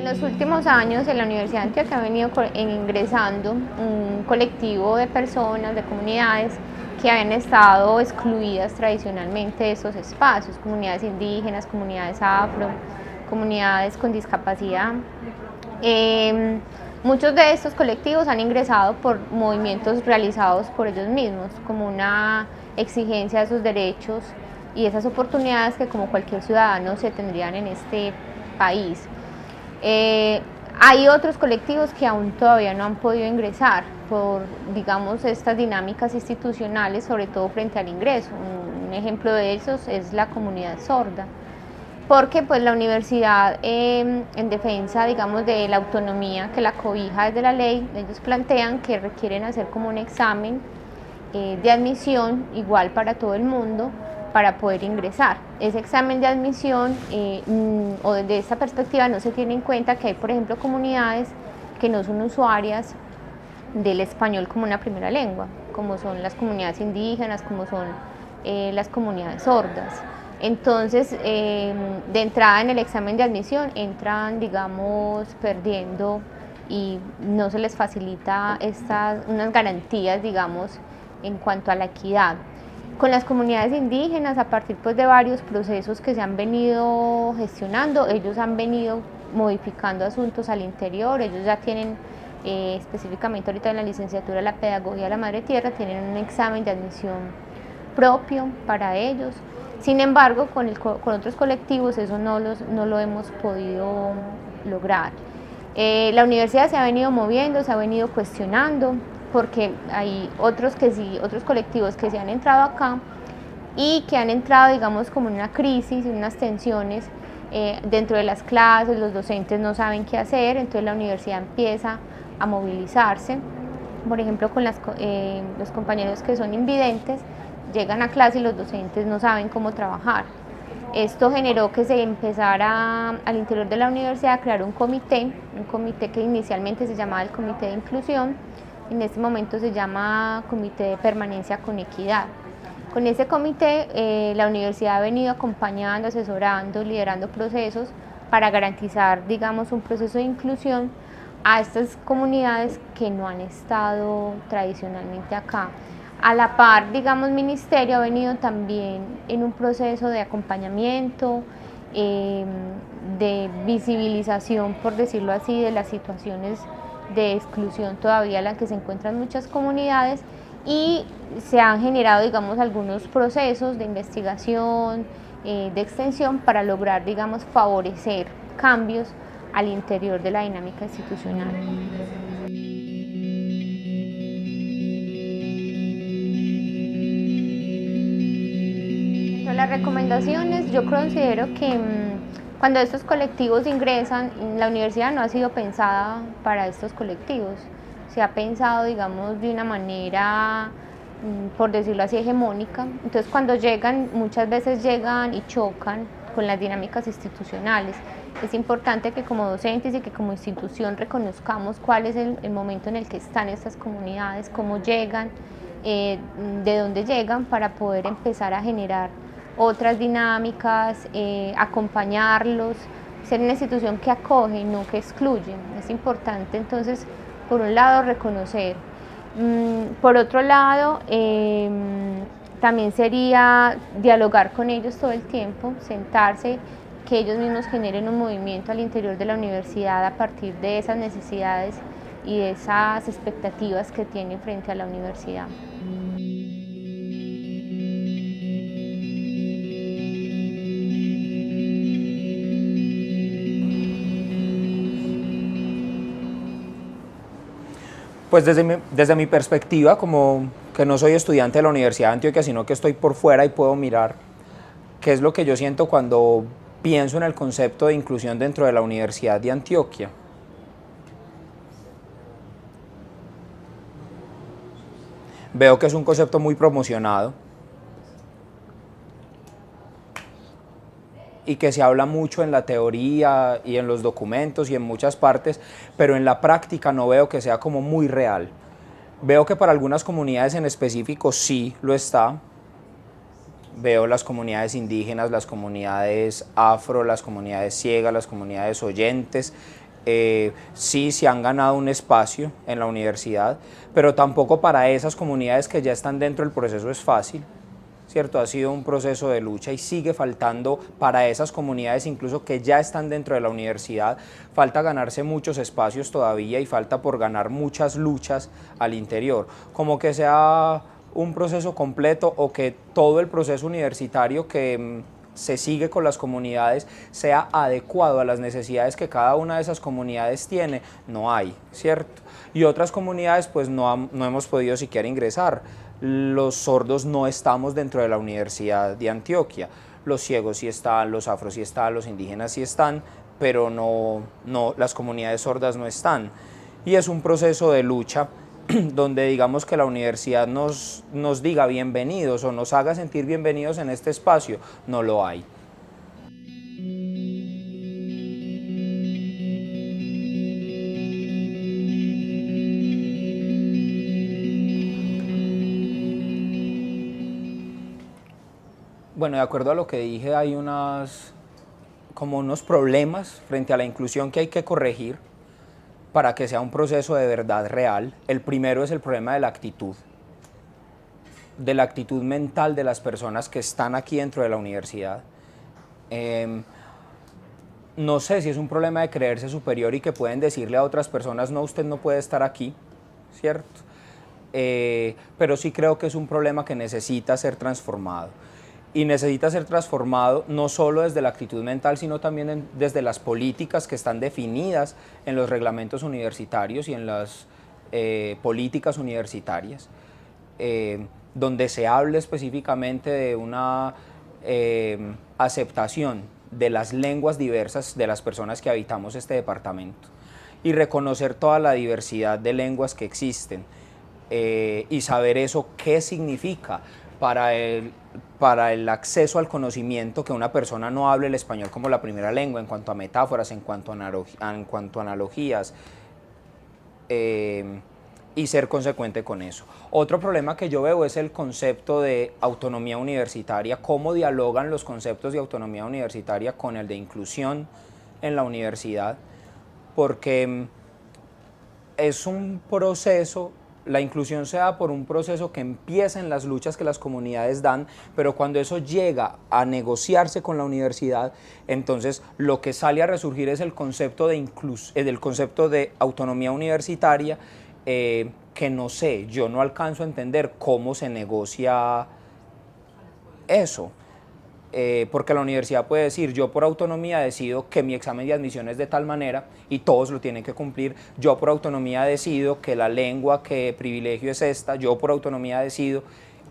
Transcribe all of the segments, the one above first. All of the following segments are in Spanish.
En los últimos años en la Universidad de Antioquia ha venido ingresando un colectivo de personas, de comunidades que habían estado excluidas tradicionalmente de esos espacios, comunidades indígenas, comunidades afro, comunidades con discapacidad. Muchos de estos colectivos han ingresado por movimientos realizados por ellos mismos, como una exigencia de sus derechos y esas oportunidades que como cualquier ciudadano se tendrían en este país. Hay otros colectivos que aún todavía no han podido ingresar por, digamos, estas dinámicas institucionales, sobre todo frente al ingreso. Un ejemplo de esos es la comunidad sorda, porque pues la universidad, en defensa, digamos, de la autonomía que la cobija desde la ley, ellos plantean que requieren hacer como un examen de admisión igual para todo el mundo para poder ingresar. Ese examen de admisión o desde esta perspectiva no se tiene en cuenta que hay, por ejemplo, comunidades que no son usuarias del español como una primera lengua, como son las comunidades indígenas, como son las comunidades sordas. Entonces, de entrada en el examen de admisión entran, digamos, perdiendo y no se les facilita unas garantías, digamos, en cuanto a la equidad. Con las comunidades indígenas, a partir pues, de varios procesos que se han venido gestionando, ellos han venido modificando asuntos al interior, ellos ya tienen específicamente ahorita en la licenciatura de la pedagogía de la madre tierra, tienen un examen de admisión propio para ellos. Sin embargo, con otros colectivos eso no lo hemos podido lograr. La universidad se ha venido moviendo, se ha venido cuestionando, porque hay otros colectivos que se han entrado acá y que han entrado, digamos, como en una crisis, en unas tensiones dentro de las clases, los docentes no saben qué hacer, entonces la universidad empieza a movilizarse, por ejemplo, con los compañeros que son invidentes, llegan a clase y los docentes no saben cómo trabajar. Esto generó que se empezara al interior de la universidad a crear un comité que inicialmente se llamaba el Comité de Inclusión, en este momento se llama Comité de Permanencia con Equidad. Con ese comité la universidad ha venido acompañando, asesorando, liderando procesos para garantizar, digamos, un proceso de inclusión a estas comunidades que no han estado tradicionalmente acá. A la par, digamos, Ministerio ha venido también en un proceso de acompañamiento, de visibilización, por decirlo así, de las situaciones de exclusión todavía en las que se encuentran muchas comunidades y se han generado, digamos, algunos procesos de investigación, de extensión para lograr, digamos, favorecer cambios al interior de la dinámica institucional. Las recomendaciones, yo considero que cuando estos colectivos ingresan, la universidad no ha sido pensada para estos colectivos, se ha pensado, digamos, de una manera, por decirlo así, hegemónica. Entonces cuando llegan, muchas veces llegan y chocan con las dinámicas institucionales. Es importante que como docentes y que como institución reconozcamos cuál es el momento en el que están estas comunidades, cómo llegan, de dónde llegan, para poder empezar a generar otras dinámicas, acompañarlos, ser una institución que acoge, no que excluye. Es importante entonces, por un lado, reconocer. Por otro lado, también sería dialogar con ellos todo el tiempo, sentarse, que ellos mismos generen un movimiento al interior de la universidad a partir de esas necesidades y de esas expectativas que tienen frente a la universidad. Pues desde mi perspectiva, como que no soy estudiante de la Universidad de Antioquia, sino que estoy por fuera y puedo mirar qué es lo que yo siento cuando pienso en el concepto de inclusión dentro de la Universidad de Antioquia. Veo que es un concepto muy promocionado y que se habla mucho en la teoría y en los documentos y en muchas partes, pero en la práctica no veo que sea como muy real. Veo que para algunas comunidades en específico sí lo está. Veo las comunidades indígenas, las comunidades afro, las comunidades ciegas, las comunidades oyentes, Sí se han ganado un espacio en la universidad, pero tampoco para esas comunidades que ya están dentro del proceso es fácil, ¿cierto? Ha sido un proceso de lucha y sigue faltando para esas comunidades, incluso que ya están dentro de la universidad, falta ganarse muchos espacios todavía y falta por ganar muchas luchas al interior, como que sea un proceso completo o que todo el proceso universitario que se sigue con las comunidades sea adecuado a las necesidades que cada una de esas comunidades tiene, no hay, ¿cierto? Y otras comunidades pues no hemos podido siquiera ingresar. Los sordos no estamos dentro de la Universidad de Antioquia, los ciegos sí están, los afros sí están, los indígenas sí están, pero las comunidades sordas no están. Y es un proceso de lucha donde digamos que la universidad nos diga bienvenidos o nos haga sentir bienvenidos en este espacio, no lo hay. Bueno, de acuerdo a lo que dije, hay como unos problemas frente a la inclusión que hay que corregir para que sea un proceso de verdad real. El primero es el problema de la actitud mental de las personas que están aquí dentro de la universidad. No sé si es un problema de creerse superior y que pueden decirle a otras personas, no, usted no puede estar aquí, ¿cierto? Pero sí creo que es un problema que necesita ser transformado. Y necesita ser transformado no solo desde la actitud mental, sino también desde las políticas que están definidas en los reglamentos universitarios y en las políticas universitarias, donde se hable específicamente de una aceptación de las lenguas diversas de las personas que habitamos este departamento y reconocer toda la diversidad de lenguas que existen y saber eso qué significa para el acceso al conocimiento, que una persona no hable el español como la primera lengua en cuanto a metáforas, en cuanto a analogías, y ser consecuente con eso. Otro problema que yo veo es el concepto de autonomía universitaria, cómo dialogan los conceptos de autonomía universitaria con el de inclusión en la universidad, porque es un proceso. La inclusión se da por un proceso que empieza en las luchas que las comunidades dan, pero cuando eso llega a negociarse con la universidad, entonces lo que sale a resurgir es el concepto del concepto de autonomía universitaria, que no sé, yo no alcanzo a entender cómo se negocia eso. Porque la universidad puede decir, yo por autonomía decido que mi examen de admisión es de tal manera y todos lo tienen que cumplir, yo por autonomía decido que la lengua que privilegio es esta, yo por autonomía decido,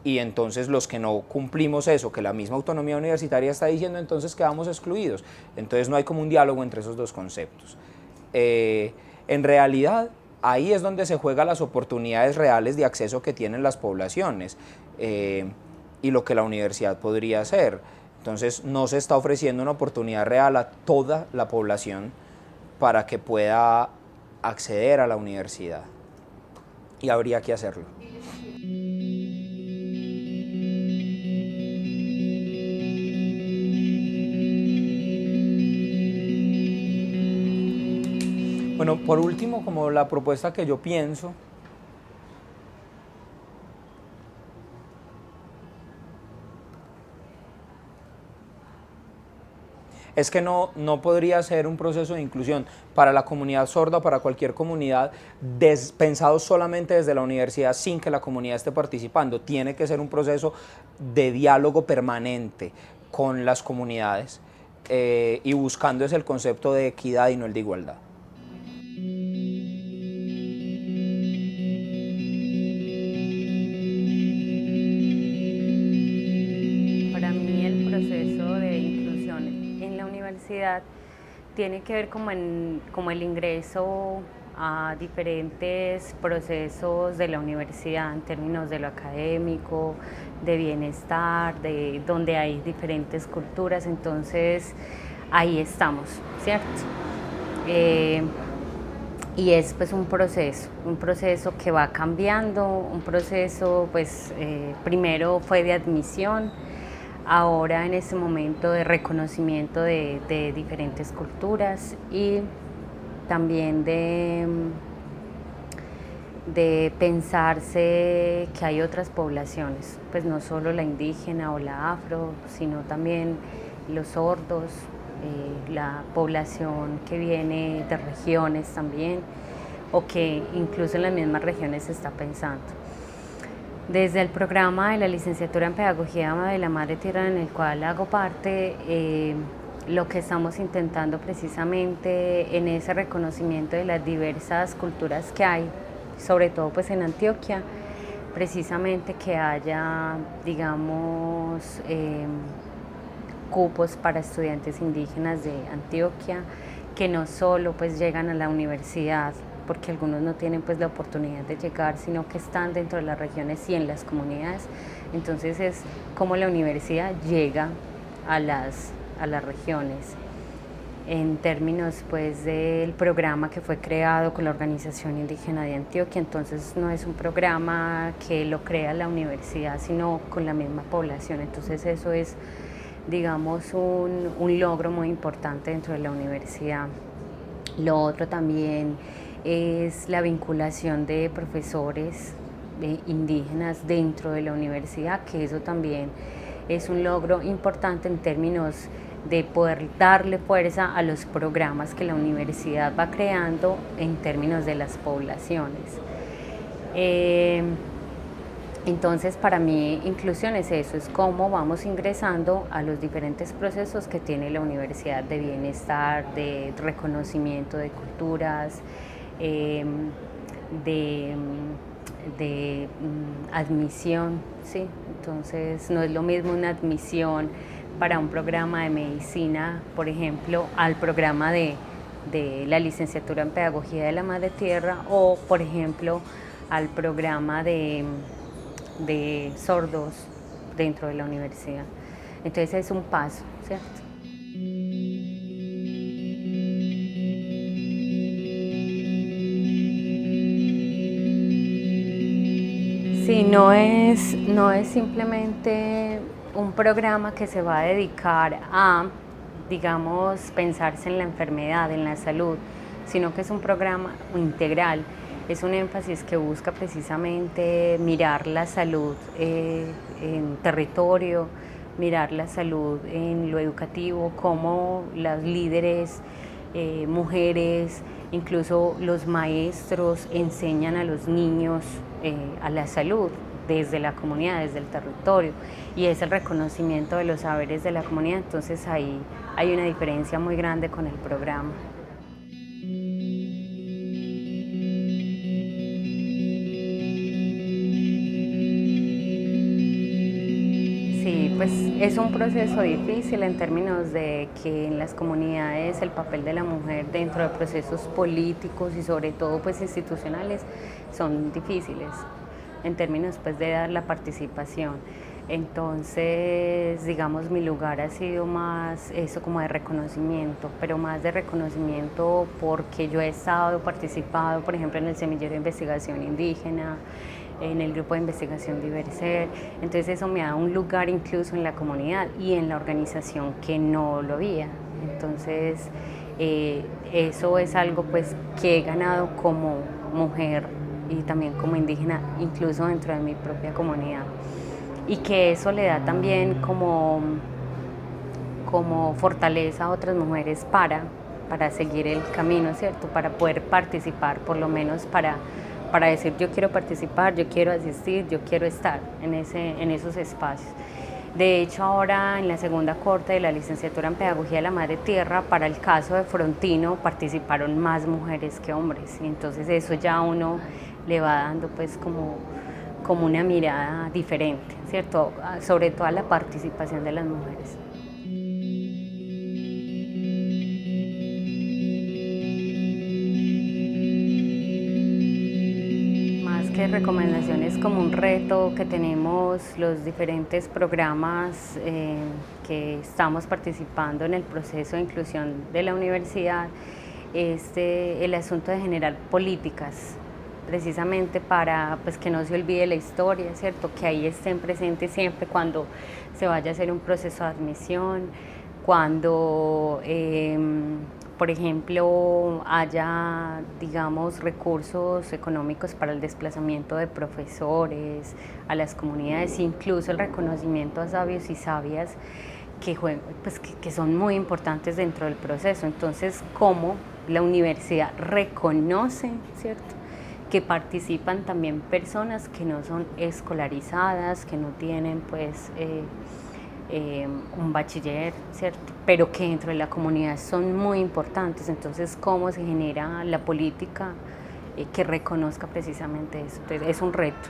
y entonces los que no cumplimos eso, que la misma autonomía universitaria está diciendo, entonces quedamos excluidos. Entonces no hay como un diálogo entre esos dos conceptos. En realidad, ahí es donde se juegan las oportunidades reales de acceso que tienen las poblaciones y lo que la universidad podría hacer. Entonces no se está ofreciendo una oportunidad real a toda la población para que pueda acceder a la universidad, y habría que hacerlo. Bueno, por último, como la propuesta que yo pienso, es que no podría ser un proceso de inclusión para la comunidad sorda, para cualquier comunidad, pensado solamente desde la universidad sin que la comunidad esté participando. Tiene que ser un proceso de diálogo permanente con las comunidades y buscando el concepto de equidad y no el de igualdad. Para mí el proceso de inclusión en la universidad tiene que ver como el ingreso a diferentes procesos de la universidad en términos de lo académico, de bienestar, de donde hay diferentes culturas, entonces ahí estamos, ¿cierto? Y es pues un proceso que va cambiando, un proceso pues primero fue de admisión, ahora en este momento de reconocimiento de diferentes culturas y también de pensarse que hay otras poblaciones, pues no solo la indígena o la afro, sino también los sordos, la población que viene de regiones también, o que incluso en las mismas regiones se está pensando. Desde el programa de la licenciatura en Pedagogía de la Madre Tierra, en el cual hago parte, lo que estamos intentando precisamente en ese reconocimiento de las diversas culturas que hay, sobre todo pues en Antioquia, precisamente que haya, digamos, cupos para estudiantes indígenas de Antioquia, que no solo pues llegan a la universidad, porque algunos no tienen pues la oportunidad de llegar, sino que están dentro de las regiones y en las comunidades. Entonces es como la universidad llega a las regiones. En términos pues del programa que fue creado con la Organización Indígena de Antioquia, entonces no es un programa que lo crea la universidad, sino con la misma población. Entonces eso es, digamos, un logro muy importante dentro de la universidad. Lo otro también es la vinculación de profesores indígenas dentro de la universidad, que eso también es un logro importante en términos de poder darle fuerza a los programas que la universidad va creando en términos de las poblaciones. Entonces, para mí, inclusión es eso, es cómo vamos ingresando a los diferentes procesos que tiene la universidad de bienestar, de reconocimiento de culturas, de admisión, ¿sí? Entonces no es lo mismo una admisión para un programa de medicina, por ejemplo, al programa de la licenciatura en Pedagogía de la Madre Tierra, o por ejemplo al programa de sordos dentro de la universidad. Entonces es un paso, ¿cierto? Sí, no es simplemente un programa que se va a dedicar a, digamos, pensarse en la enfermedad, en la salud, sino que es un programa integral. Es un énfasis que busca precisamente mirar la salud en territorio, mirar la salud en lo educativo, cómo las líderes, mujeres, incluso los maestros enseñan a los niños a la salud desde la comunidad, desde el territorio, y es el reconocimiento de los saberes de la comunidad. Entonces ahí hay una diferencia muy grande con el programa. Sí, pues es un proceso difícil en términos de que en las comunidades el papel de la mujer dentro de procesos políticos y sobre todo pues institucionales son difíciles en términos pues de dar la participación. Entonces, digamos, mi lugar ha sido más eso como de reconocimiento, pero más de reconocimiento porque yo he participado, por ejemplo, en el semillero de investigación indígena, en el grupo de investigación Diverser. Entonces eso me da un lugar incluso en la comunidad y en la organización que no lo había. Entonces eso es algo pues que he ganado como mujer y también como indígena, incluso dentro de mi propia comunidad, y que eso le da también como fortaleza a otras mujeres para seguir el camino, ¿cierto? Para poder participar, por lo menos para decir yo quiero participar, yo quiero asistir, yo quiero estar en esos espacios. De hecho, ahora en la segunda corte de la licenciatura en Pedagogía de la Madre Tierra, para el caso de Frontino, participaron más mujeres que hombres, y entonces eso ya a uno le va dando pues como una mirada diferente, ¿cierto? Sobre todo a la participación de las mujeres. Que recomendaciones como un reto que tenemos los diferentes programas que estamos participando en el proceso de inclusión de la universidad es el asunto de generar políticas precisamente para pues, que no se olvide la historia, ¿cierto? Que ahí estén presentes siempre cuando se vaya a hacer un proceso de admisión, cuando por ejemplo, haya, digamos, recursos económicos para el desplazamiento de profesores a las comunidades, incluso el reconocimiento a sabios y sabias que son muy importantes dentro del proceso. Entonces, cómo la universidad reconoce, ¿cierto?, que participan también personas que no son escolarizadas, que no tienen pues un bachiller, ¿cierto?, pero que dentro de la comunidad son muy importantes. Entonces, cómo se genera la política que reconozca precisamente eso. Entonces, es un reto.